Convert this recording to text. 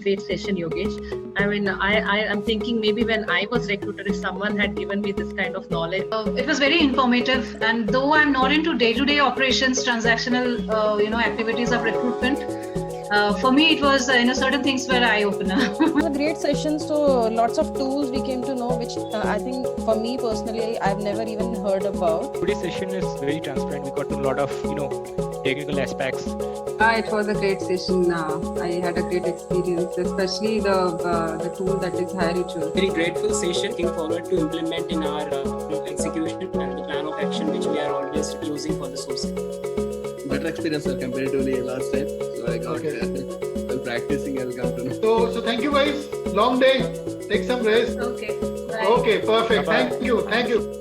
great session, Yogesh. I mean, I am thinking maybe when I was recruiter, if someone had given me this kind of knowledge. It was very informative, and though I'm not into day-to-day operations, transactional, activities of recruitment, for me it was, certain things were eye-opener. It was a great session. So lots of tools we came to know, which I think for me personally, I've never even heard about. Today's session is very transparent. We got to a lot of, technical aspects. It was a great session. I had a great experience, especially the tool that is High Ritual. Very grateful session. Looking forward to implement in our execution and the plan of action which we are always using for the sourcing. Better experience comparatively last time. So I got while practicing, I'll come to know. So thank you guys. Long day. Take some rest. Okay. Bye. Okay, perfect. Bye-bye. Thank you.